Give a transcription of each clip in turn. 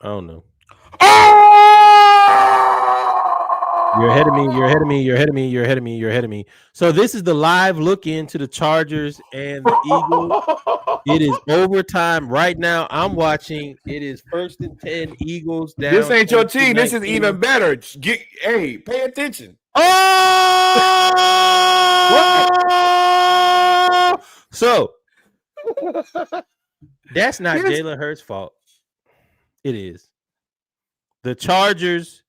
I don't know. You're ahead of me. You're ahead of Oh! me. You're ahead of me. You're ahead of me. You're ahead of me. So this is the live look into the Chargers and the Eagles. It is overtime right now. I'm watching. It is 1st and 10. Eagles This down ain't your team. This is 22-19. even better. Hey, pay attention. What? Oh! So that's not This Jalen Hurts' fault. It is. The Chargers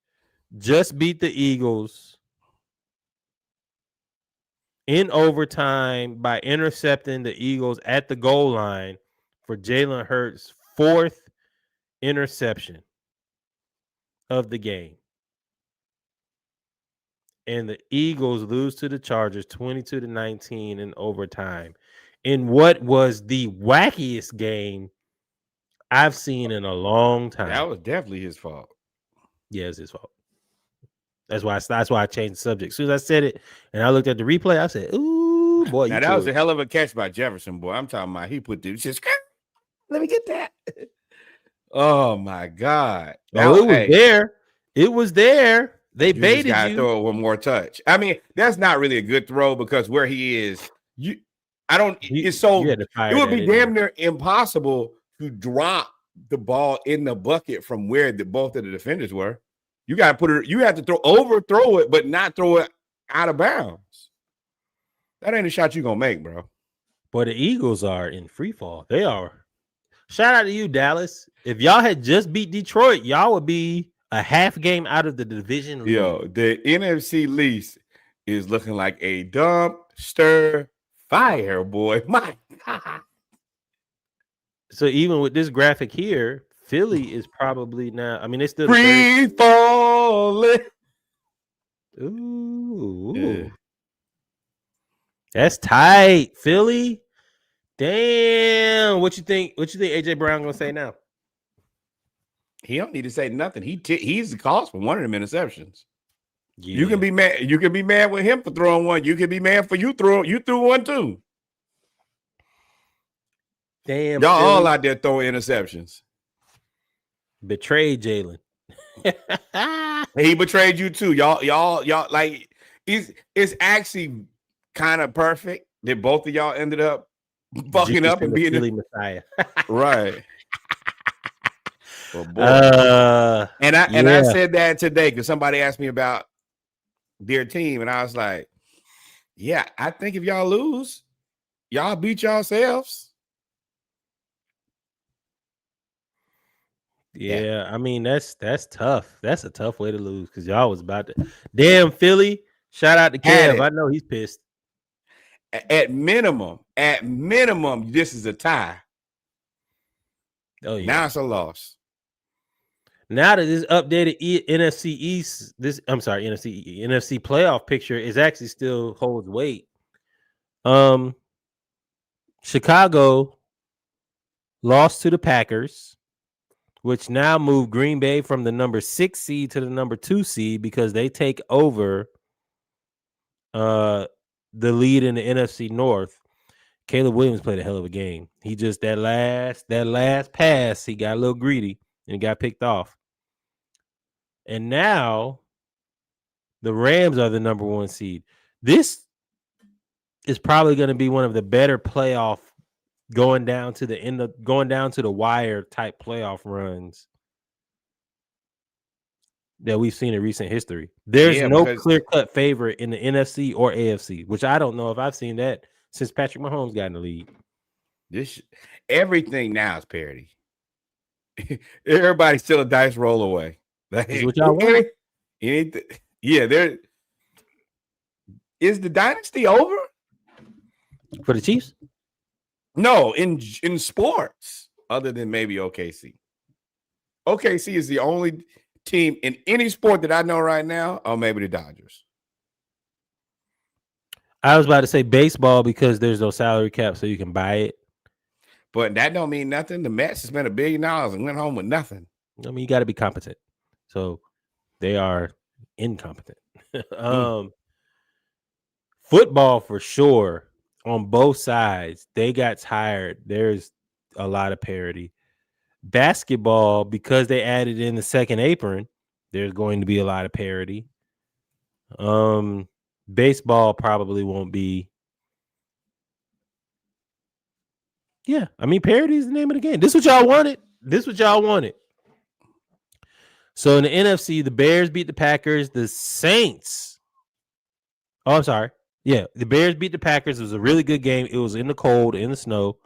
just beat the Eagles in overtime by intercepting the Eagles at the goal line for Jalen Hurts' 4th interception of the game. And the Eagles lose to the Chargers 22-19 in overtime in what was the wackiest game I've seen in a long time. that was definitely his fault. Yeah, it's his fault. That's why I changed the subject. As soon as I said it and I looked at the replay, I said, ooh, boy, Now that was a hell of a catch by Jefferson, boy. I'm talking about he put the just let me get that. Oh my God. It was there. It was there. They baited just gotta you. throw it one more touch. I mean, that's not really a good throw because where he is, it would be damn near impossible to drop the ball in the bucket from where both of the defenders were. You got to put it, you have to overthrow it, but not throw it out of bounds. That ain't a shot you're gonna make, bro. But the Eagles are in free fall. They are. Shout out to you, Dallas. If y'all had just beat Detroit, y'all would be a half game out of the division lead. Yo, the NFC lease is looking like a dumpster fire, boy. My God. So even with this graphic here, Philly is probably now. I mean, it's still free falling. Ooh, yeah. That's tight, Philly. Damn, what you think? What you think AJ Brown gonna say now? He don't need to say nothing. He's the cause for one of them interceptions. Yeah. You can be mad. You can be mad with him for throwing one. You can be mad for you threw one too. Damn, y'all Philly all out there throwing interceptions. Betrayed Jalen. He betrayed you too. Y'all like it's actually kind of perfect that both of y'all ended up fucking up and being the Messiah. Right. Well, boy. I said that today because somebody asked me about their team, and I was like, yeah, I think if y'all lose, y'all beat yourselves. Yeah, I mean that's tough. That's a tough way to lose because y'all was about to. Damn, Philly! Shout out to Kev. I know he's pissed. At minimum, this is a tie. Oh yeah. Now it's a loss. Now that this updated NFC East, NFC playoff picture is actually still holds weight. Chicago lost to the Packers, which now moved Green Bay from the number 6 seed to the number 2 seed because they take over the lead in the NFC North. Caleb Williams played a hell of a game. He just that last pass, he got a little greedy and got picked off. And now the Rams are the number 1 seed. This is probably going to be one of the better playoff going down to the wire type playoff runs that we've seen in recent history. There's no clear-cut favorite in the NFC or AFC, which I don't know if I've seen that since Patrick Mahomes got in the league. Everything now is parity. Everybody's still a dice roll away. Like, what y'all want? Yeah, there is the dynasty over for the Chiefs. No, in sports, other than maybe OKC. OKC is the only team in any sport that I know right now, or maybe the Dodgers. I was about to say baseball because there's no salary cap, so you can buy it. But that don't mean nothing. The Mets spent $1 billion and went home with nothing. I mean, you got to be competent. So they are incompetent. Football for sure. On both sides, they got tired. There's a lot of parity. Basketball, because they added in the second apron, there's going to be a lot of parity. Baseball probably won't be. Yeah, I mean, parity is the name of the game. This is what y'all wanted. So in the NFC, the Bears beat the Packers. The Saints. Oh, I'm sorry. Yeah, the Bears beat the Packers. It was a really good game. It was in the cold, in the snow.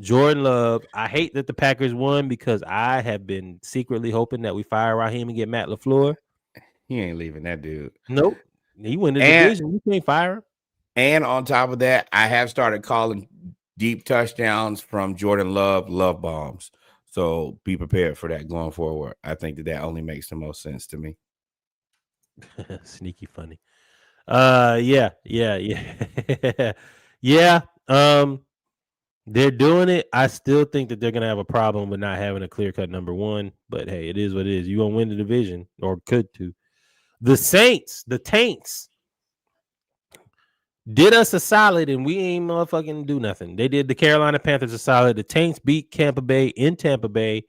Jordan Love. I hate that the Packers won because I have been secretly hoping that we fire Raheem and get Matt LaFleur. He ain't leaving that dude. Nope. He win the division. You can't fire him. And on top of that, I have started calling deep touchdowns from Jordan Love bombs. So be prepared for that going forward. I think that only makes the most sense to me. Sneaky funny. Yeah. Yeah. They're doing it. I still think that they're gonna have a problem with not having a clear-cut number one. But hey, it is what it is. You're gonna win the division, or could too. The Saints, the Taints, did us a solid, and we ain't motherfucking do nothing. They did the Carolina Panthers a solid. The Taints beat Tampa Bay in Tampa Bay.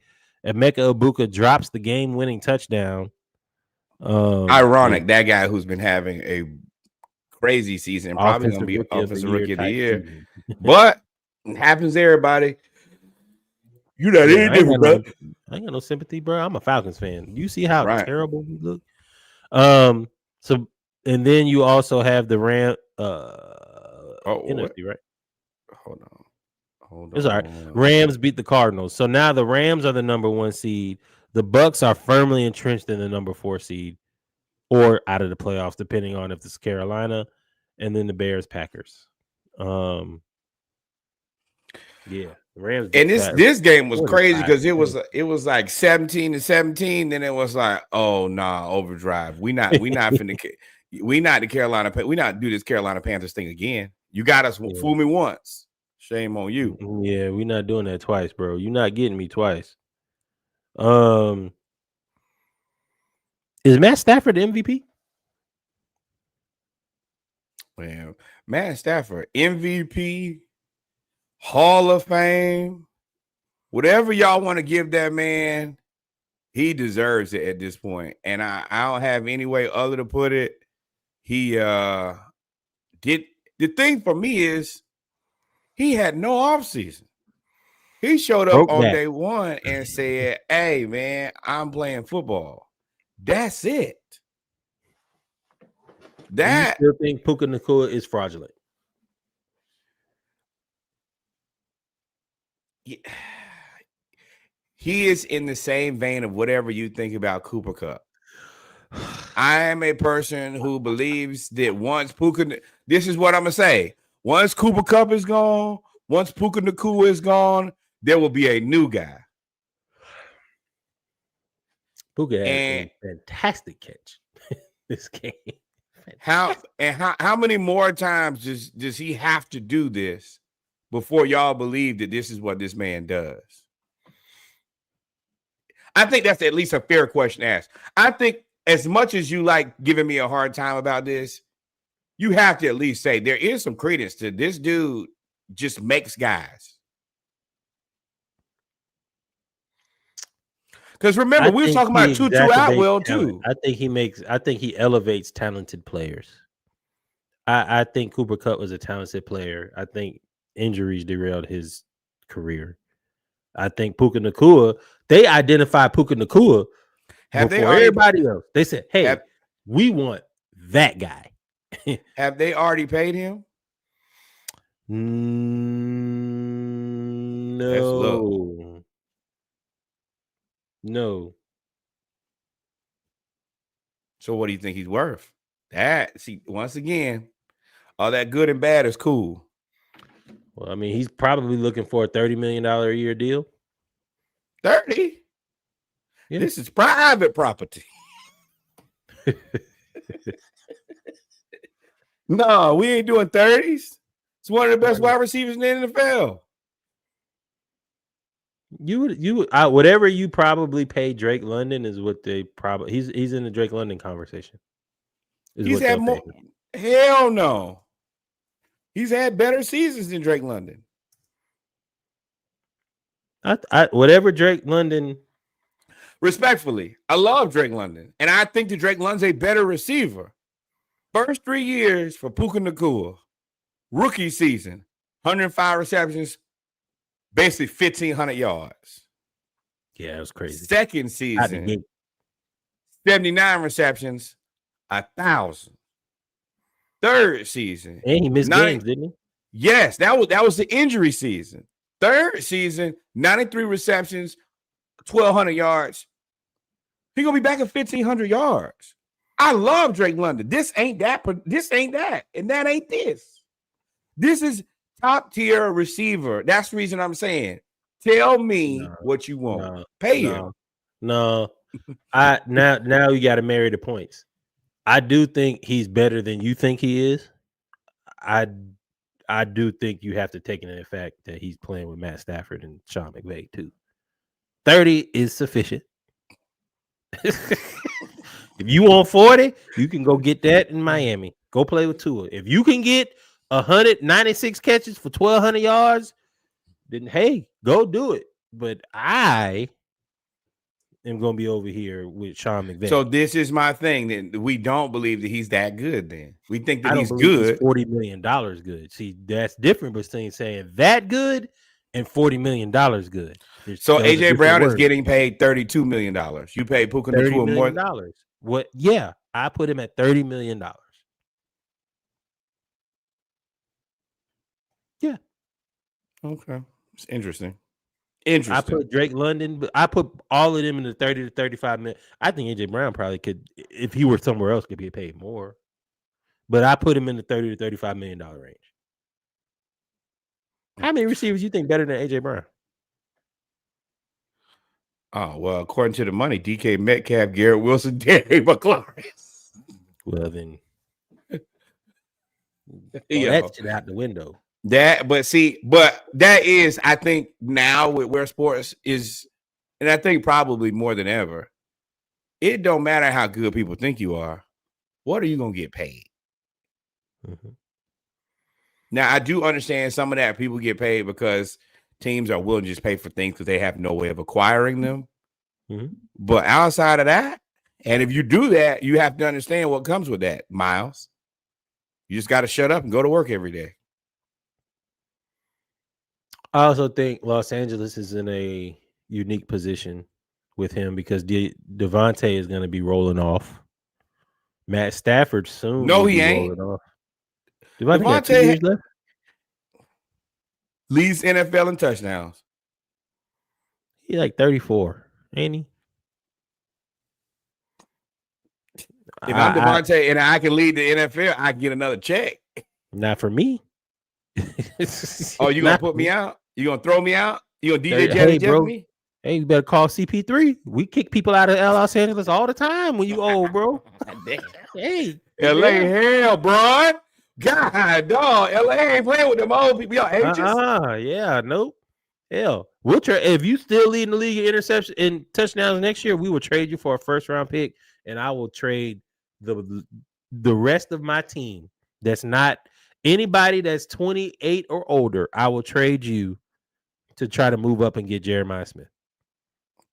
Emeka Egbuka drops the game-winning touchdown. Ironic, that guy who's been having a crazy season, probably going to be offensive rookie of the year. But it happens to everybody. You're not any different, bro. I ain't got no sympathy, bro. I'm a Falcons fan. You see how terrible we look? So, and then you also have the Ram NFC, right? Hold on. It's all right. Rams beat the Cardinals. So now the Rams are the number 1 seed. The Bucs are firmly entrenched in the number 4 seed or out of the playoffs, depending on if it's Carolina, and then the Bears, Packers. Yeah, the Rams. And this game was crazy because it was like 17-17. Then it was like, oh nah, overdrive. We not finna. We not the Carolina. We not do this Carolina Panthers thing again. You got us fool me once. Shame on you. Yeah, we not doing that twice, bro. You're not getting me twice. Is Matt Stafford the MVP? Well, Matt Stafford, MVP, Hall of Fame, whatever y'all want to give that man, he deserves it at this point. And I don't have any way other to put it. He did. The thing for me is he had no offseason. He showed up on day one and said, hey, man, I'm playing football. That's it. You still think Puka Nacua is fraudulent? Yeah. He is in the same vein of whatever you think about Cooper Kupp. I am a person who believes that once Puka, this is what I'm going to say. Once Cooper Kupp is gone, once Puka Nacua is gone, there will be a new guy. Puka had a fantastic catch this game. How many more times does he have to do this before y'all believe that this is what this man does? I think that's at least a fair question to ask. I think as much as you like giving me a hard time about this, you have to at least say there is some credence to this dude just makes guys. Because remember, we were talking about Tutu Atwell too. I think he elevates talented players. I think Cooper Kupp was a talented player. I think injuries derailed his career. I think Puka Nacua, they identified Puka Nacua before everybody else. They said, hey, we want that guy. Have they already paid him? No. No. So what do you think he's worth? Once again, all that good and bad is cool. Well, I mean, he's probably looking for a $30 million a year deal. 30? Yeah. This is private property. No, we ain't doing 30s. It's one of the best wide receivers in the NFL. Whatever you probably pay Drake London is what they probably he's in the Drake London conversation. He's had more. Hell no. He's had better seasons than Drake London. Whatever Drake London. Respectfully, I love Drake London, and I think that Drake London's a better receiver. First 3 years for Puka Nacua, rookie season, 105 receptions, basically 1,500 yards. Yeah, it was crazy. Second season, 79 receptions, 1,000. Third season, and he missed games, didn't he? Yes, that was the injury season. Third season, 93 receptions, 1,200 yards. He's gonna be back at 1,500 yards. I love Drake London. This ain't that, and that ain't this. This is top tier receiver. That's the reason I'm saying. Tell me what you want. Pay him. No. Now you got to marry the points. I do think he's better than you think he is. I do think you have to take into the fact that he's playing with Matt Stafford and Sean McVay too. 30 is sufficient. If you want 40, you can go get that in Miami. Go play with Tua. If you can get 196 catches for 1,200 yards, then hey, go do it. But I am going to be over here with Sean McVay. So this is my thing. Then we don't believe that he's that good. Then we think that he's good. He's $40 million good. See, that's different between saying that good and $40 million good. So AJ Brown is getting paid $32 million. You pay Puka Nacua more than what? Yeah, I put him at $30 million. Yeah. Okay. It's interesting. I put Drake London, but I put all of them in the 30 to 35 million. I think AJ Brown probably could, if he were somewhere else, could get paid more. But I put him in the 30 to $35 million range. How many receivers you think better than AJ Brown? Oh, well, according to the money, DK Metcalf, Garrett Wilson, Terry McLaurin. Well, then that shit out the window. But that is, I think now with where sports is, and I think probably more than ever, it don't matter how good people think you are. What are you going to get paid? Mm-hmm. Now, I do understand some of that people get paid because teams are willing to just pay for things because they have no way of acquiring them. Mm-hmm. But outside of that, and if you do that, you have to understand what comes with that, Miles. You just got to shut up and go to work every day. I also think Los Angeles is in a unique position with him because Devontae is going to be rolling off. Matt Stafford soon. No, he ain't. Off. Devontae got 2 years left. Leads NFL in touchdowns. He's like 34, ain't he? If I'm Devontae and I can lead the NFL, I can get another check. Not for me. Oh, you gonna put me out? You gonna throw me out? You gonna DJ Jeff me? Hey, you better call CP3. We kick people out of Los Angeles all the time when you old, bro. Hey, LA hell, bro. God, dog. LA ain't playing with them old people. Y'all ages. Yeah, nope. Hell, we'll trade if you still leading the league in interceptions and touchdowns next year. We will trade you for a first round pick, and I will trade the rest of my team. That's not anybody that's 28 or older. I will trade you to try to move up and get Jeremiah Smith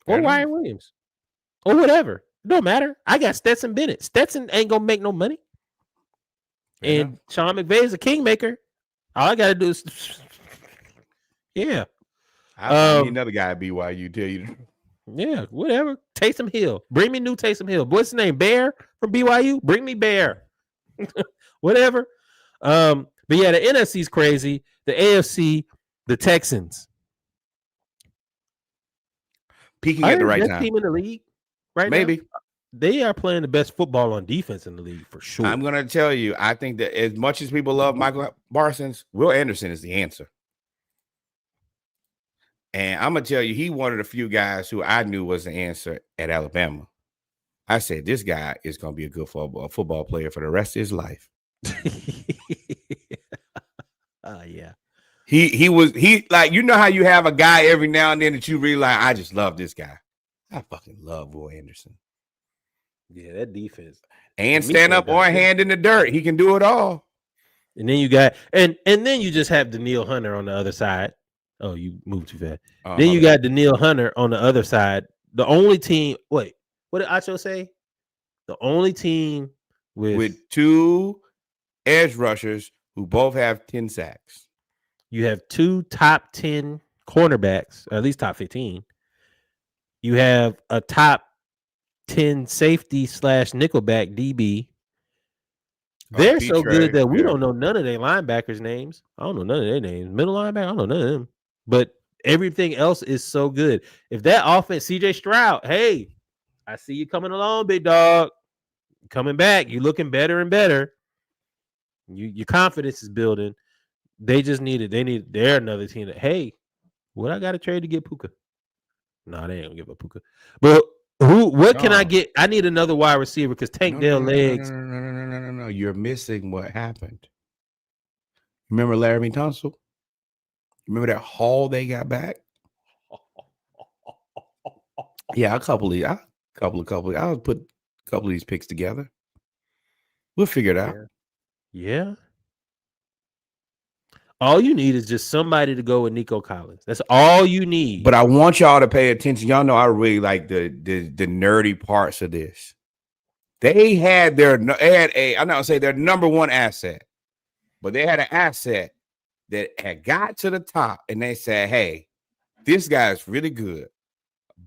or Ryan Williams or whatever. It don't matter. I got Stetson Bennett. Stetson ain't gonna make no money. And Sean McVay is a kingmaker. All I got to do is, yeah. I need another guy at BYU. Tell you, yeah, whatever. Taysom Hill, bring me new Taysom Hill. What's his name? Bear from BYU. Bring me Bear. Whatever. But yeah, the NFC is crazy. The AFC, the Texans, peaking at the right time. Team in the league, right? Maybe. Now. They are playing the best football on defense in the league for sure. I'm going to tell you, I think that as much as people love Michael Parsons, Will Anderson is the answer. And I'm going to tell you, he one of the few guys who I knew was the answer at Alabama. I said, this guy is going to be a good football player for the rest of his life. Yeah. He like, you know how you have a guy every now and then that you really like, I just love this guy. I fucking love Will Anderson. Yeah, that defense. And stand up or hand in the dirt. He can do it all. And then you got and then you just have Daniil Hunter on the other side. Oh, you moved too fast. Then you got Daniil Hunter on the other side. The only team. Wait, what did Acho say? The only team with 2 edge rushers who both have 10 sacks. You have 2 top 10 cornerbacks, or at least top 15. You have a top 10 safety / nickelback DB. They're so good that we don't know none of their linebackers' names. I don't know none of their names. Middle linebacker, I don't know none of them. But everything else is so good. If that offense, CJ Stroud, hey, I see you coming along, big dog. Coming back. You're looking better and better. Your confidence is building. They're another team that, hey, what I got to trade to get Puka? No, they ain't gonna give up Puka. But what can I get? I need another wide receiver because Tank Dell legs. No. You're missing what happened. Remember Laramie Tunsil? Remember that haul they got back? Yeah, I'll put a couple of these picks together. We'll figure it out. Yeah. All you need is just somebody to go with Nico Collins. That's all you need. But I want y'all to pay attention. Y'all know I really like the nerdy parts of this. They had their number one asset, but they had an asset that had got to the top, and they said, "Hey, this guy's really good,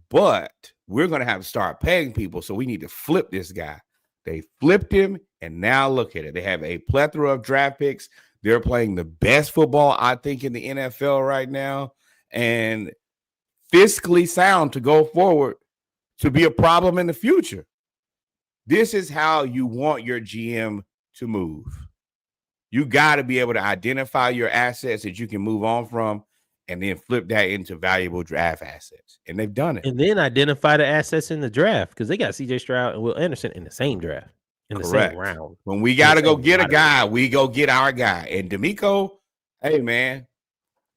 but we're going to have to start paying people, so we need to flip this guy." They flipped him, and now look at it. They have a plethora of draft picks. They're playing the best football, I think, in the NFL right now, and fiscally sound to go forward to be a problem in the future. This is how you want your GM to move. You got to be able to identify your assets that you can move on from and then flip that into valuable draft assets. And they've done it. And then identify the assets in the draft because they got CJ Stroud and Will Anderson in the same draft. In the same round. When we got to go get a guy, we go get our guy. And D'Amico, hey, man,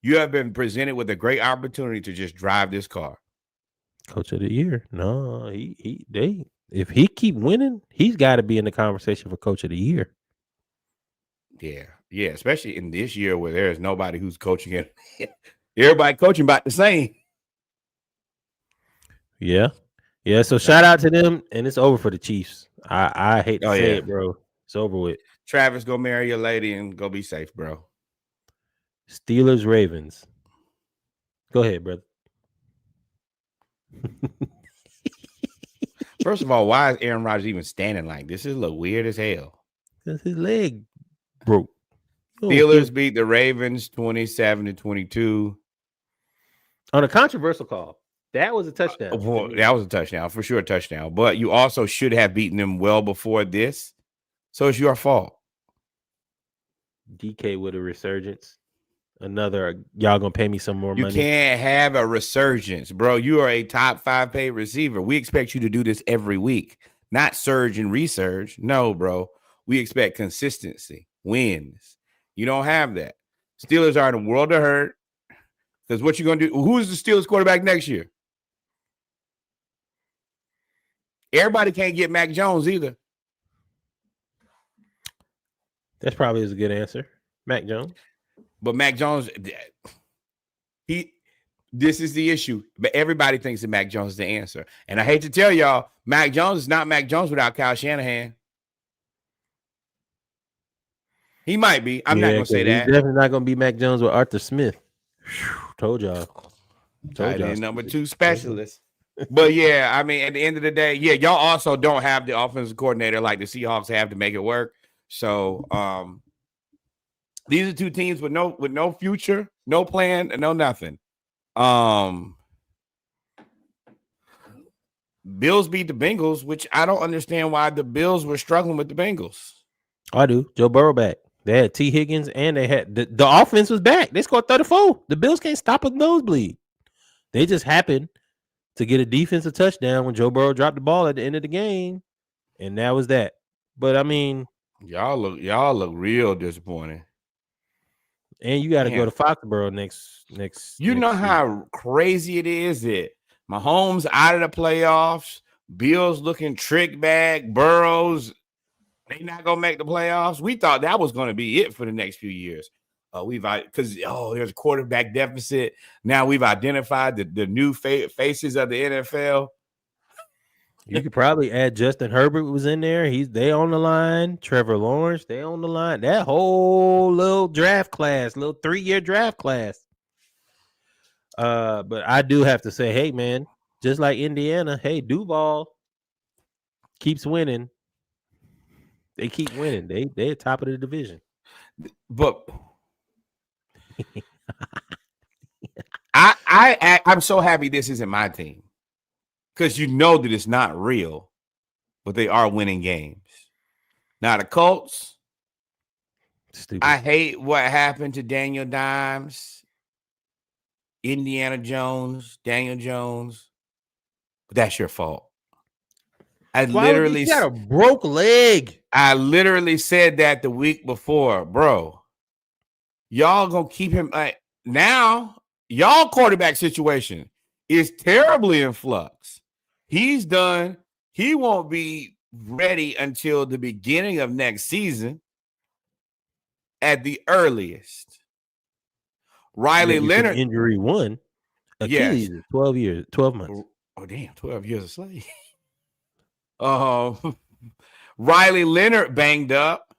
you have been presented with a great opportunity to just drive this car. Coach of the year. No, if he keep winning, he's got to be in the conversation for Coach of the year. Yeah, especially in this year where there's nobody who's coaching it. Everybody coaching about the same. Yeah. So shout out to them, and it's over for the Chiefs. I hate to say it, bro. It's over with. Travis, go marry your lady and go be safe, bro. Steelers, Ravens. Go ahead, brother. First of all, why is Aaron Rodgers even standing like this? This look weird as hell. Because his leg broke. Steelers beat the Ravens 27-22. On a controversial call. That was a touchdown. That was a touchdown, for sure, a touchdown. But you also should have beaten them well before this. So it's your fault. DK with a resurgence. Another, y'all gonna pay me some more money. You can't have a resurgence, bro. You are a top 5 paid receiver. We expect you to do this every week, not surge and resurge. No, bro. We expect consistency, wins. You don't have that. Steelers are in a world of hurt. Because what you gonna do? Who's the Steelers quarterback next year? Everybody can't get Mac Jones either. That's probably a good answer. Mac Jones. But Mac Jones, this is the issue. But everybody thinks that Mac Jones is the answer. And I hate to tell y'all, Mac Jones is not Mac Jones without Kyle Shanahan. He might be. I'm not going to say that. He's definitely not going to be Mac Jones with Arthur Smith. Told y'all. Number 2 specialist. But yeah, I mean, at the end of the day, y'all also don't have the offensive coordinator like the Seahawks have to make it work. So these are 2 teams with no future, no plan, and no nothing. Bills beat the Bengals, which I don't understand why the Bills were struggling with the Bengals. I do. Joe Burrow back. They had T. Higgins, and they had the offense was back. They scored 34. The Bills can't stop a nosebleed. They just happened to get a defensive touchdown when Joe Burrow dropped the ball at the end of the game, and that was that. But I mean, y'all look real disappointing. And you got to go to Foxborough next. You know how crazy it is that Mahomes out of the playoffs, Bills looking trick bag, Burrows, they not gonna make the playoffs. We thought that was going to be it for the next few years. because there's a quarterback deficit. Now we've identified the new faces of the NFL. You could probably add Justin Herbert was in there. They on the line. Trevor Lawrence, they on the line. That whole little draft class, little 3-year draft class. But I do have to say, hey man, just like Indiana, hey, Duval keeps winning. They keep winning. They're top of the division. But I'm so happy this isn't my team. Because you know that it's not real, but they are winning games. Now the Colts, stupid. I hate what happened to Daniel Dimes, Daniel Jones, but that's your fault. He got a broke leg. I literally said that the week before, bro. Y'all gonna keep him now? Y'all quarterback situation is terribly in flux. He's done. He won't be ready until the beginning of next season at the earliest. Riley Leonard. Injury 1. Achilles is 12 months. Oh, damn. 12 years of slave. Riley Leonard banged up,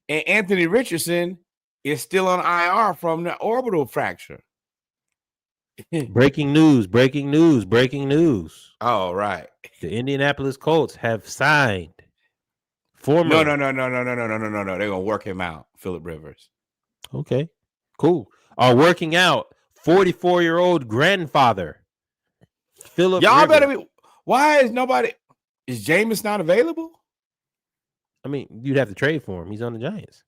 and Anthony Richardson is still on IR from the orbital fracture. Breaking news. Oh, right. The Indianapolis Colts have signed former. No. They're going to work him out, Phillip Rivers. Okay, cool. Are working out 44-year-old grandfather, Phillip Rivers. Y'all better be. Why is nobody? Is Jameis not available? I mean, you'd have to trade for him. He's on the Giants.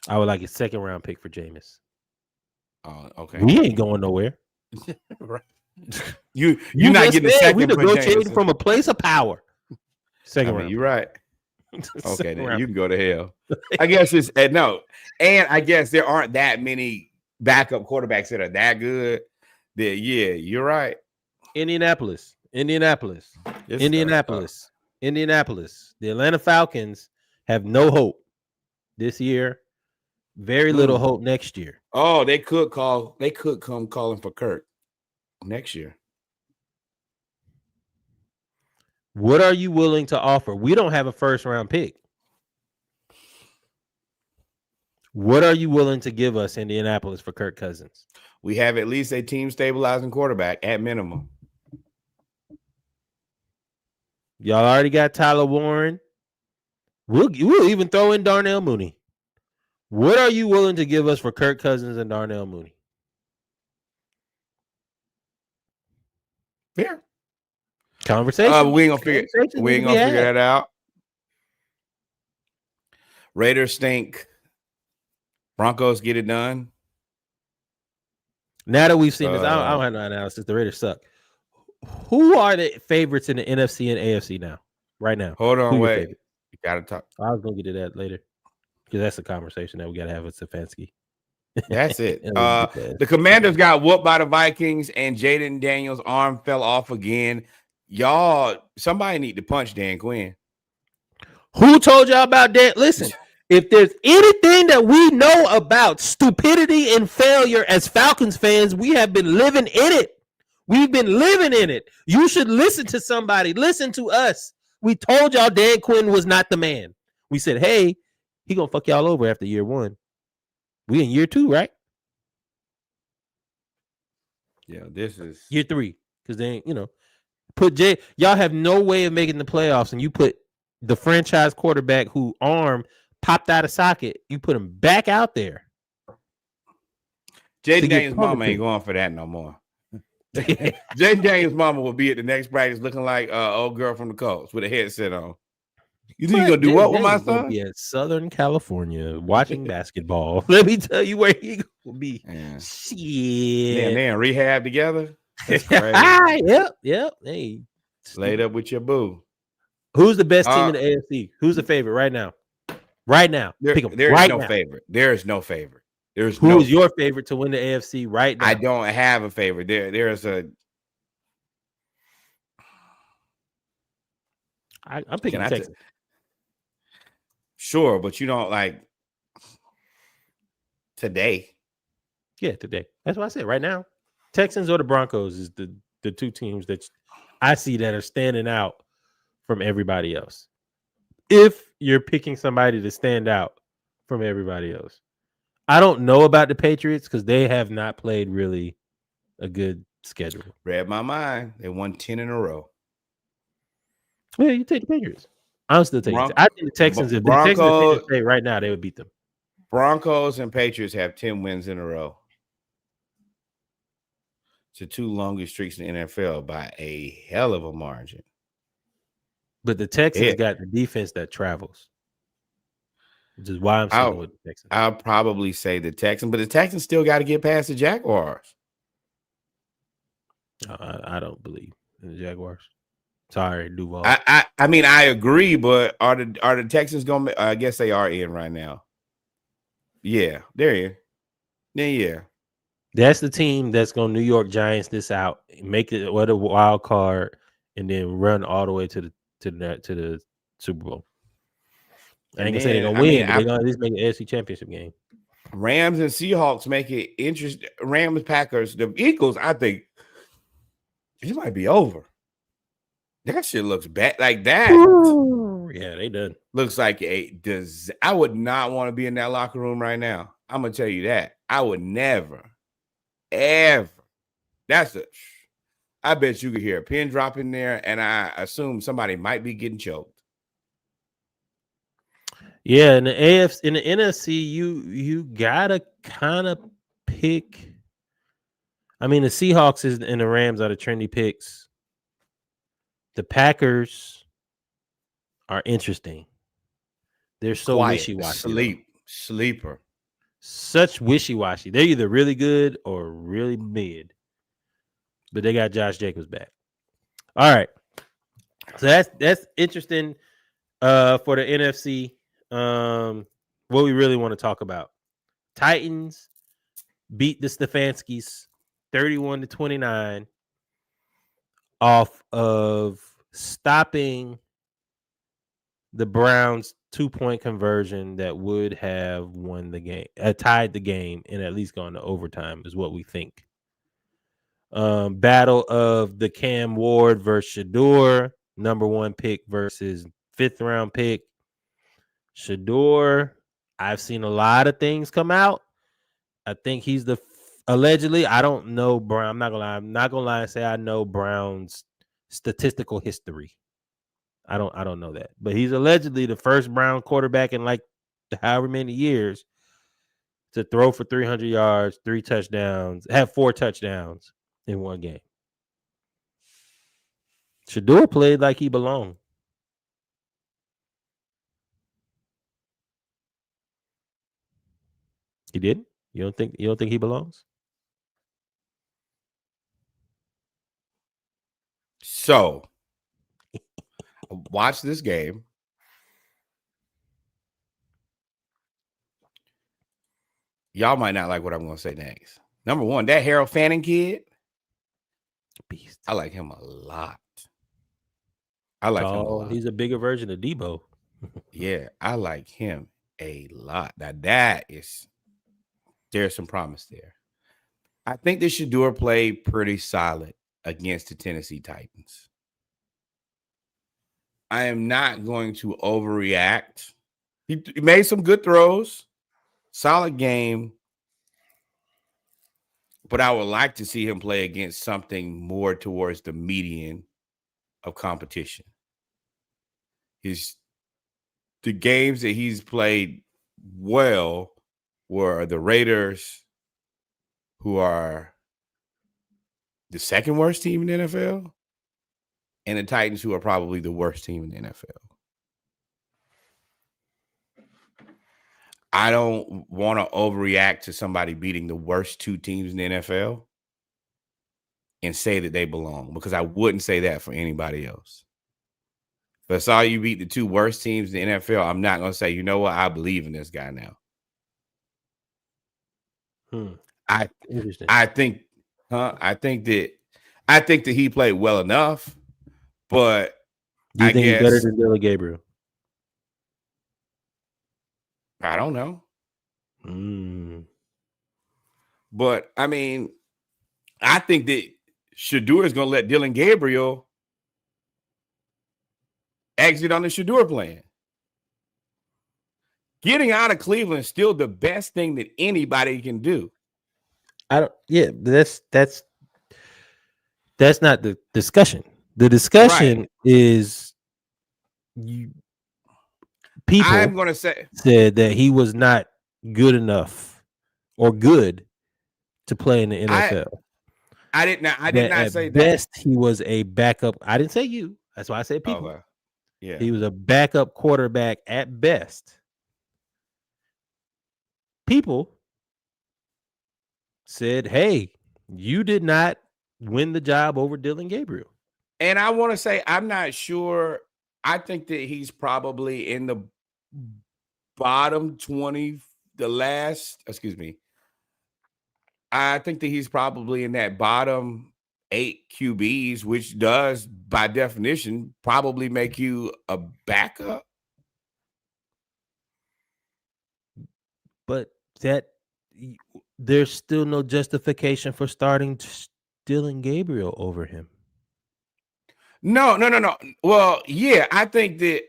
I would like a 2nd-round pick for Jameis. Oh, okay. We ain't going nowhere. Right. You're not getting a second. We negotiating from a place of power. 2nd round. You're right. Okay, then you can go to hell. I guess it's no, and I guess there aren't that many backup quarterbacks that are that good. That you're right. Indianapolis. The Atlanta Falcons have no hope this year. Very little hope next year. Oh, they could come calling for Kirk next year. What are you willing to offer? We don't have a 1st-round pick. What are you willing to give us, Indianapolis, for Kirk Cousins? We have at least a team stabilizing quarterback at minimum. Y'all already got Tyler Warren. We'll even throw in Darnell Mooney. What are you willing to give us for Kirk Cousins and Darnell Mooney? Fair conversation. We ain't gonna figure that out. Raiders stink. Broncos get it done. Now that we've seen this, I don't have no analysis. The Raiders suck. Who are the favorites in the NFC and AFC now? Right now. Hold on, wait. You gotta talk. I was gonna get to that later because that's a conversation that we gotta have with Stefanski. That's it. The Commanders got whooped by the Vikings, and Jaden Daniels' arm fell off again. Y'all, somebody need to punch Dan Quinn. Who told y'all about that? Listen, if there's anything that we know about stupidity and failure as Falcons fans, we have been living in it. We've been living in it. You should listen to somebody. Listen to us. We told y'all Dan Quinn was not the man. We said, hey, he gonna fuck y'all over after year 1. We in year 2, right? Yeah, this is year 3. Because they, y'all have no way of making the playoffs, and you put the franchise quarterback who arm popped out of socket, you put him back out there. Jaden Daniels' mama ain't going for that no more. Jaden Daniels' mama will be at the next practice looking like old girl from the Colts with a headset on. You think you're going to do what with my son? Be at Southern California watching basketball. Let me tell you where he will be. Yeah. Shit. They in rehab together? That's crazy. Yep. Hey. Laid up with your boo. Who's the best team in the AFC? Who's the favorite right now? Right now. There is no favorite. There is no favorite. Who is your favorite to win the AFC right now? I don't have a favorite. There's a. I'm picking Texans. Sure, but you don't like today. Yeah, today. That's what I said. Right now, Texans or the Broncos is the two teams that I see that are standing out from everybody else. If you're picking somebody to stand out from everybody else, I don't know about the Patriots because they have not played really a good schedule. Read my mind. They won 10 in a row. Yeah, you take the Patriots. I'm still taking. I think the Texans. If the Texans stay right now, they would beat them. Broncos and Patriots have 10 wins in a row. It's the two longest streaks in the NFL by a hell of a margin. But the Texans got the defense that travels, which is why I'm sticking with the Texans. I'll probably say the Texans, but the Texans still got to get past the Jaguars. I don't believe in the Jaguars. Sorry, Duval. I mean, I agree, but are the Texans going to – I guess they are in right now. Yeah, they're in. Yeah. That's the team that's going to New York Giants this out, make it what a wild card, and then run all the way to the Super Bowl. I ain't gonna say they're gonna win, but they're gonna at least make an AFC Championship game. Rams and Seahawks make it interesting. Rams, Packers, the Eagles. I think it might be over. That shit looks bad like that. Ooh, yeah, they done. Looks like I would not want to be in that locker room right now. I'm gonna tell you that. I would never, ever. I bet you could hear a pin drop in there, and I assume somebody might be getting choked. Yeah, in the NFC, you gotta kind of pick. I mean, the Seahawks and the Rams are the trendy picks. The Packers are interesting. They're so wishy-washy. Sleeper. Such wishy-washy. They're either really good or really mid. But they got Josh Jacobs back. All right. So that's interesting for the NFC. What we really want to talk about. Titans beat the Stefanskis 31-29 off of stopping the Browns 2-point conversion that would have won the game, tied the game, and at least gone to overtime is what we think. Battle of the Cam Ward versus Shedeur, number 1 pick versus 5th round pick. Shedeur, I've seen a lot of things come out. I think he's allegedly. I don't know Brown. I'm not gonna lie and say I know Brown's statistical history. I don't know that, but he's allegedly the first Brown quarterback in like however many years to throw for 300 yards, 3 touchdowns, have 4 touchdowns in one game. Shedeur played like he belonged. He didn't? You don't think he belongs? So, watch this game. Y'all might not like what I'm going to say next. Number 1, that Harold Fanning kid, beast. I like him a lot. I like him a lot. He's a bigger version of Debo. Yeah, I like him a lot. Now, there's some promise there. I think that Shedeur played pretty solid against the Tennessee Titans. I am not going to overreact. He made some good throws, solid game, but I would like to see him play against something more towards the median of competition. The games that he's played well were the Raiders, who are the second worst team in the NFL, and the Titans, who are probably the worst team in the NFL. I don't want to overreact to somebody beating the worst 2 teams in the NFL and say that they belong, because I wouldn't say that for anybody else. If I saw you beat the 2 worst teams in the NFL, I'm not going to say, you know what, I believe in this guy now. I think that he played well enough, but do you think he's better than Dylan Gabriel? I don't know. But I mean, I think that Shedeur is going to let Dylan Gabriel exit on the Shedeur plan. Getting out of Cleveland is still the best thing that anybody can do. That's not the discussion. The discussion is people I'm going to say said that he was not good enough or good to play in the NFL. I did not say that. Best, he was a backup. I didn't say you. That's why I said people. Okay. Yeah. He was a backup quarterback at best. People said, hey, you did not win the job over Dylan Gabriel. And I want to say, I'm not sure. I think that he's probably in the bottom 20, I think that he's probably in that bottom 8 QBs, which does, by definition, probably make you a backup. But there's still no justification for starting Dylan Gabriel over him. No. Well, yeah, I think that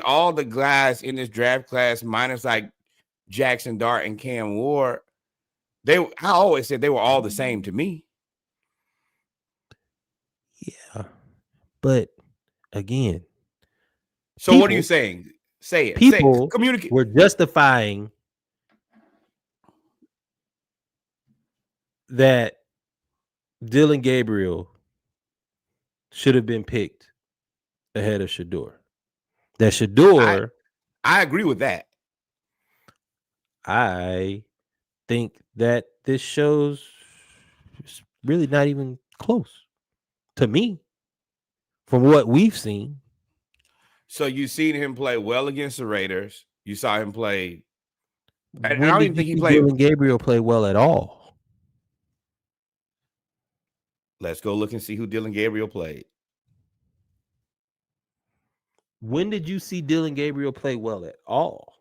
all the guys in this draft class, minus like Jackson Dart and Cam Ward, I always said they were all the same to me. Yeah, but again, so what are you saying? Say it. People communicate. We're justifying that Dylan Gabriel should have been picked ahead of Shedeur. That Shedeur, I agree with that. I think that this shows it's really not even close to me from what we've seen. So you've seen him play well against the Raiders. You saw him play. I don't even think he played. Dylan Gabriel played well at all. Let's go look and see who Dylan Gabriel played. When did you see Dylan Gabriel play well at all?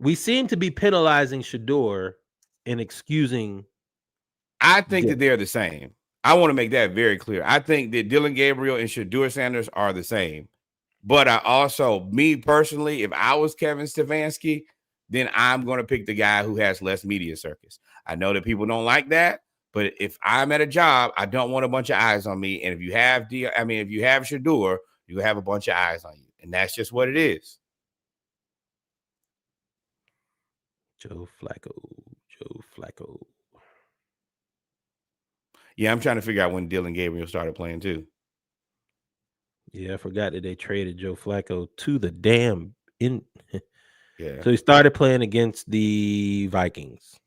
We seem to be penalizing Shedeur and excusing. I think that they're the same. I want to make that very clear. I think that Dylan Gabriel and Shedeur Sanders are the same. But I also, me personally, if I was Kevin Stefanski, then I'm going to pick the guy who has less media circus. I know that people don't like that, but if I'm at a job, I don't want a bunch of eyes on me. And if you have Shedeur, you have a bunch of eyes on you. And that's just what it is. Joe Flacco. Yeah, I'm trying to figure out when Dylan Gabriel started playing too. Yeah, I forgot that they traded Joe Flacco to the damn in. Yeah. So he started playing against the Vikings,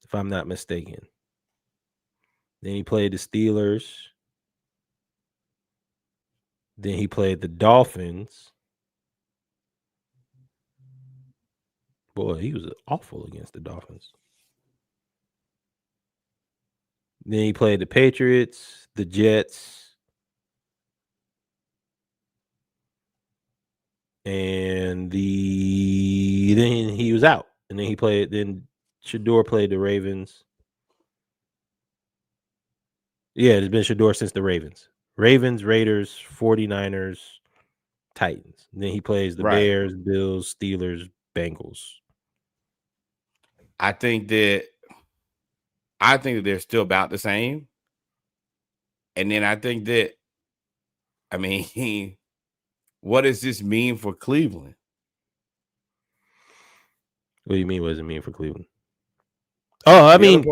if I'm not mistaken. Then he played the Steelers. Then he played the Dolphins. Boy, he was awful against the Dolphins. Then he played the Patriots, the Jets, and then he was out. And then Shedeur played the Ravens. Yeah, it's been Shedeur since the Ravens. Ravens, Raiders, 49ers, Titans. And then he plays the Bears, Bills, Steelers, Bengals. I think that they're still about the same. And then I think that, what does this mean for Cleveland? What do you mean? What does it mean for Cleveland? Oh, I don't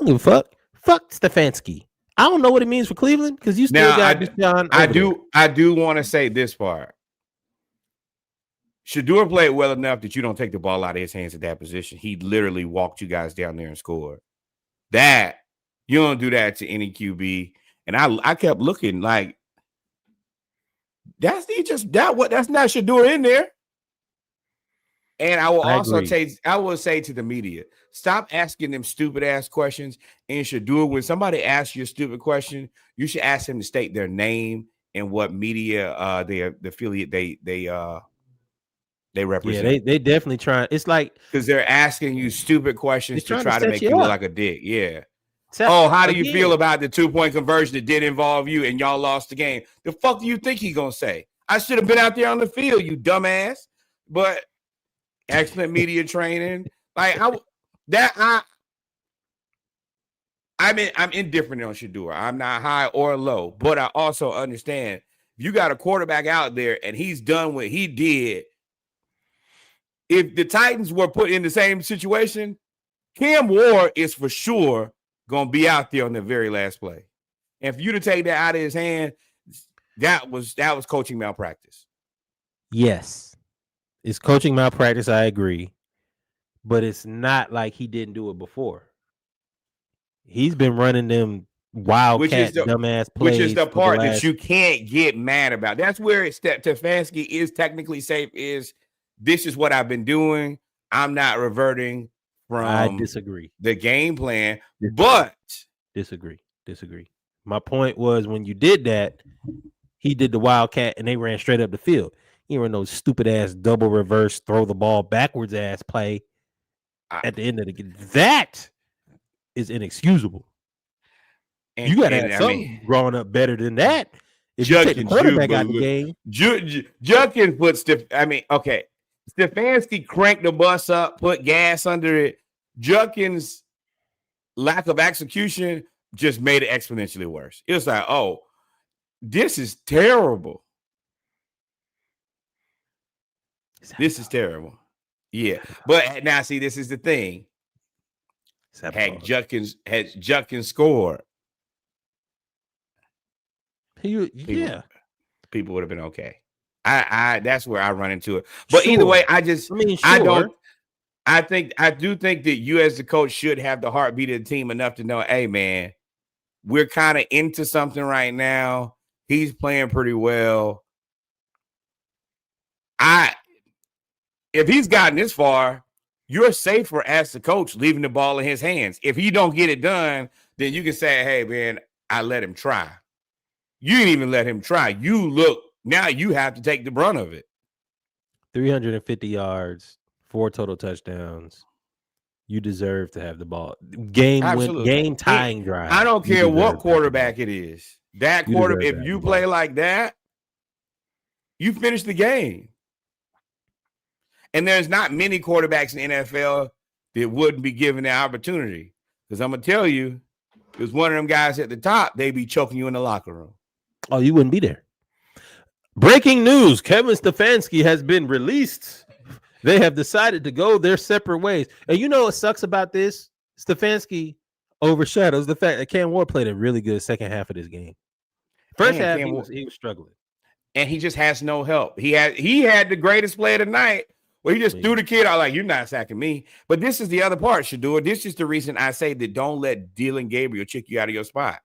give a fuck. Fuck Stefanski. I don't know what it means for Cleveland because you still got Deshaun. I do want to say this part. Shedeur played well enough that you don't take the ball out of his hands at that position. He literally walked you guys down there and scored. That you don't do that to any QB. And I kept looking like that's not Shedeur in there. And I will say to the media, stop asking them stupid ass questions. And Shedeur, when somebody asks you a stupid question, you should ask them to state their name and what media the affiliate they represent. Yeah, they definitely try. It's like because they're asking you stupid questions to try to make you look like a dick. Yeah. How do you feel about the 2-point conversion that did involve you and y'all lost the game? The fuck do you think he's gonna say? I should have been out there on the field, you dumbass. But excellent media training, like I'm indifferent on Shedeur. I'm not high or low, but I also understand if you got a quarterback out there and he's done what he did. If the Titans were put in the same situation, Cam Ward is for sure going to be out there on the very last play. And for you to take that out of his hand, that was coaching malpractice. Yes. It's coaching malpractice, I agree. But it's not like he didn't do it before. He's been running them wildcat dumbass plays. Which is the part that you can't get mad about. That's where Stefanski is technically safe is this is what I've been doing. I'm not reverting from I disagree. The game plan, but disagree. My point was when you did that, he did the wildcat and they ran straight up the field. You ran those stupid ass double reverse, throw the ball backwards ass play at the end of the game. That is inexcusable. And you got to have something growing up better than that. If you take the quarterback out of the game, Judkins put Stefanski cranked the bus up, put gas under it. Judkins' lack of execution just made it exponentially worse. It was like, oh, this is terrible. This is terrible. Yeah. But now, see, this is the thing. Had Judkins scored, people would have been okay. I that's where I run into it. But either way, I do think that you as the coach should have the heartbeat of the team enough to know, hey man, we're kind of into something right now. He's playing pretty well. If he's gotten this far, you're safer as the coach leaving the ball in his hands. If he don't get it done, then you can say, hey man, I let him try. You didn't even let him try. Now you have to take the brunt of it. 350 yards, 4 total touchdowns. You deserve to have the ball. Game tying drive. I don't care what quarterback it is. That quarterback, if you play like that, you finish the game. And there's not many quarterbacks in the NFL that wouldn't be given the opportunity. Because I'm going to tell you, there's one of them guys at the top, they'd be choking you in the locker room. Oh, you wouldn't be there. Breaking news, Kevin Stefanski has been released. They have decided to go their separate ways. And you know what sucks about this? Stefanski overshadows the fact that Cam Ward played a really good second half of this game. First half, he was struggling. And he just has no help. He had the greatest play of the night where he just threw the kid out like, you're not sacking me. But this is the other part, Shedeur. This is the reason I say that don't let Dylan Gabriel check you out of your spot.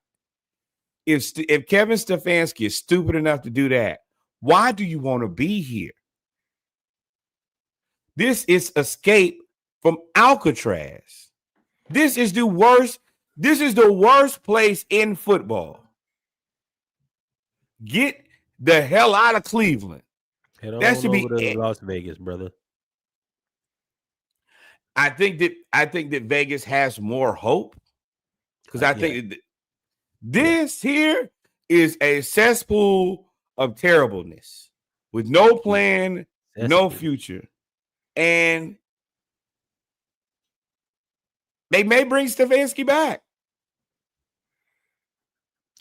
If Kevin Stefanski is stupid enough to do that, why do you want to be here? This is escape from Alcatraz. This is the worst place in football. Get the hell out of Cleveland. That should be Las Vegas, brother. I think that Vegas has more hope because I think this here is a cesspool of terribleness with no plan, no future. And they may bring Stefanski back.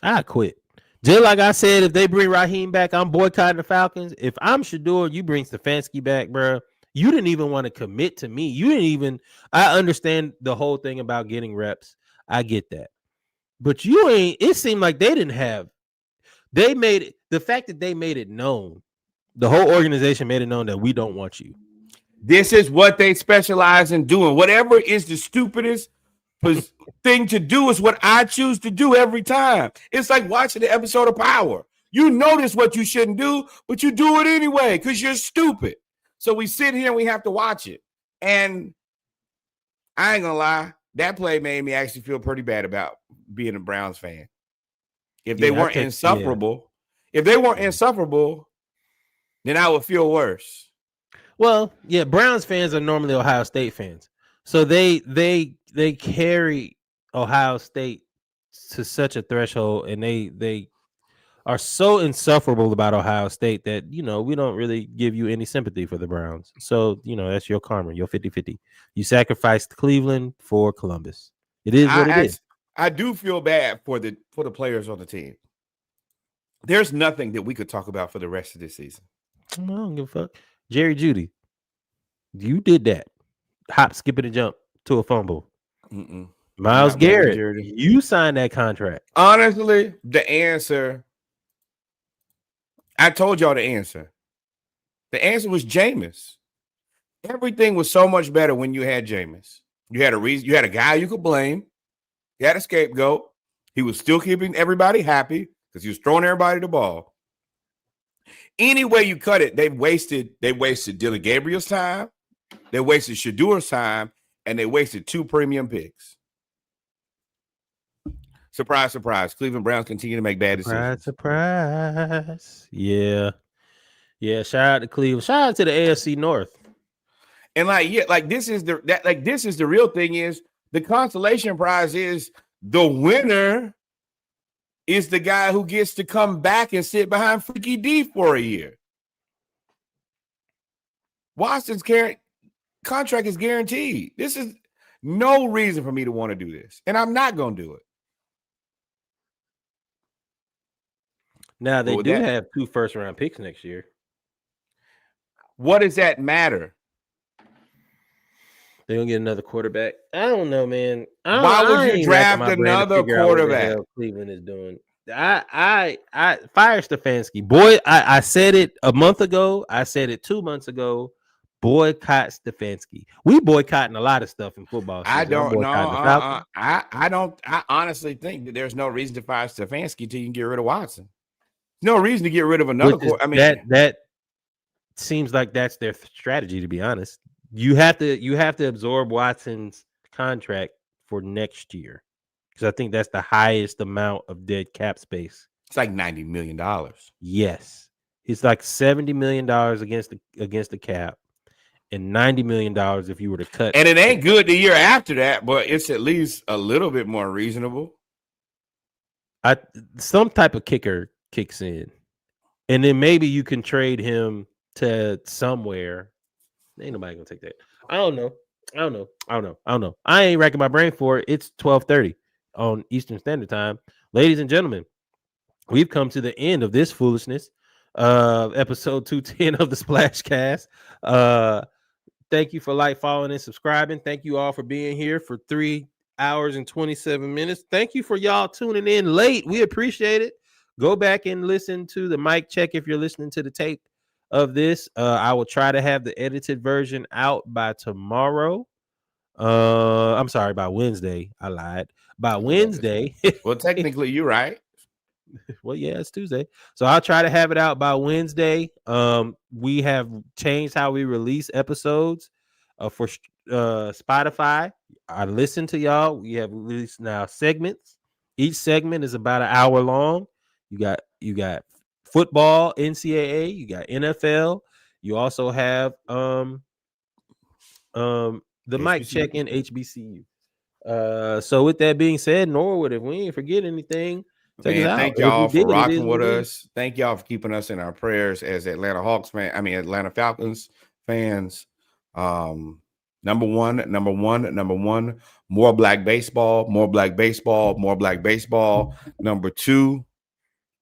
I quit. Just like I said, if they bring Raheem back, I'm boycotting the Falcons. If I'm Shedeur, you bring Stefanski back, bro. You didn't even want to commit to me. I understand the whole thing about getting reps. I get that. But it seemed like the fact that they made it known, the whole organization made it known that we don't want you. This is what they specialize in doing. Whatever is the stupidest thing to do is what I choose to do every time. It's like watching the episode of Power. You notice what you shouldn't do, but you do it anyway because you're stupid. So we sit here and we have to watch it. And I ain't gonna lie, that play made me actually feel pretty bad about being a Browns fan. If they weren't insufferable, If they weren't insufferable, then I would feel worse. Well, yeah, Browns fans are normally Ohio State fans, so they carry Ohio State to such a threshold, and they are so insufferable about Ohio State that, we don't really give you any sympathy for the Browns. So, that's your karma, your 50-50. You sacrificed Cleveland for Columbus. It is what it is. I do feel bad for the players on the team. There's nothing that we could talk about for the rest of this season. I don't give a fuck. Jerry Jeudy, you did that. Hop, skip, and a jump to a fumble. Myles Garrett, you signed that contract. Honestly, the answer, I told y'all the answer. The answer was Jameis. Everything was so much better when you had Jameis. You had a reason. You had a guy you could blame. You had a scapegoat. He was still keeping everybody happy because he was throwing everybody the ball. Any way you cut it, they wasted Dylan Gabriel's time, they wasted Shedeur's time, and they wasted 2 premium picks. Surprise, surprise. Cleveland Browns continue to make bad decisions. Surprise. Yeah. Shout out to Cleveland. Shout out to the AFC North. And this is the real thing is the consolation prize is the winner is the guy who gets to come back and sit behind Freaky D for a year. Watson's contract is guaranteed. This is no reason for me to want to do this, and I'm not going to do it. Now, they do have 2 first-round picks next year. What does that matter? They're going to get another quarterback. I don't know, man. Why would you draft another quarterback? What Cleveland is doing. I fire Stefanski. Boy, I said it a month ago. I said it 2 months ago. Boycott Stefanski. We boycotting a lot of stuff in football. I don't know. I honestly think that there's no reason to fire Stefanski till you can get rid of Watson. No reason to get rid of another. That seems like that's their strategy. To be honest, you have to absorb Watson's contract for next year because I think that's the highest amount of dead cap space. It's like $90 million. Yes, it's like $70 million against the cap, and $90 million if you were to cut. And it ain't good the year after that, but it's at least a little bit more reasonable. Some type of kicker kicks in, and then maybe you can trade him to somewhere. Ain't nobody gonna take that. I don't know. I ain't racking my brain for it. It's 12:30 on Eastern Standard Time. Ladies and gentlemen, we've come to the end of this foolishness. Episode 210 of the SplashCast. Thank you for following, and subscribing. Thank you all for being here for 3 hours and 27 minutes. Thank you for y'all tuning in late. We appreciate it. Go back and listen to the mic check if you're listening to the tape of this. I will try to have the edited version out by tomorrow. I'm sorry, by Wednesday. I lied. By Wednesday. Well, technically, you're right. Well, yeah, it's Tuesday. So I'll try to have it out by Wednesday. We have changed how we release episodes for Spotify. I listen to y'all. We have released now segments. Each segment is about an hour long. You got football, NCAA, you got NFL. You also have the mic check in HBCU. So with that being said, Norwood, if we ain't forget anything, thank y'all for rocking with us. Thank y'all for keeping us in our prayers as Atlanta Falcons fans. Number one, more black baseball. Number 2,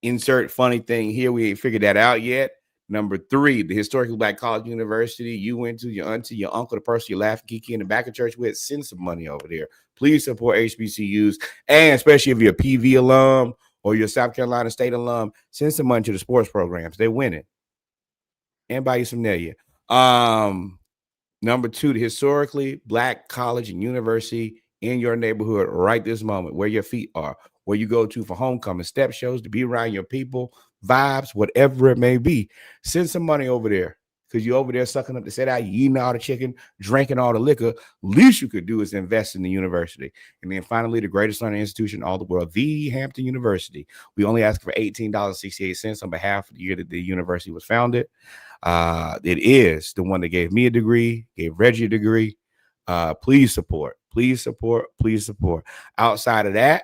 insert funny thing here. We ain't figured that out yet. Number 3, the historically black college university you went to, your auntie, your uncle, the person you laugh geeky in the back of church with, send some money over there. Please support HBCUs, and especially if you're a PV alum or you're a South Carolina State alum, send some money to the sports programs. They're winning. And buy you some Nelia. Number 2, the historically black college and university in your neighborhood right this moment, where your feet are, where you go to for homecoming, step shows, to be around your people, vibes, whatever it may be. Send some money over there. because you're over there sucking up the set out, you eating all the chicken, drinking all the liquor. Least you could do is invest in the university. And then finally, the greatest learning institution in all the world, the Hampton University. We only ask for $18.68 on behalf of the year that the university was founded. It is the one that gave me a degree, gave Reggie a degree. Please support. Please support. Please support. Outside of that,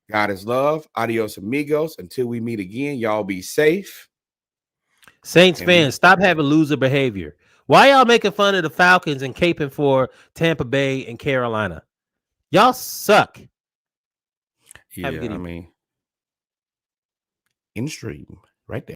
God is love. Adios, amigos. Until we meet again, y'all be safe. Saints fans, stop having loser behavior. Why y'all making fun of the Falcons and caping for Tampa Bay and Carolina? Y'all suck. Yeah, I mean, in stream right there.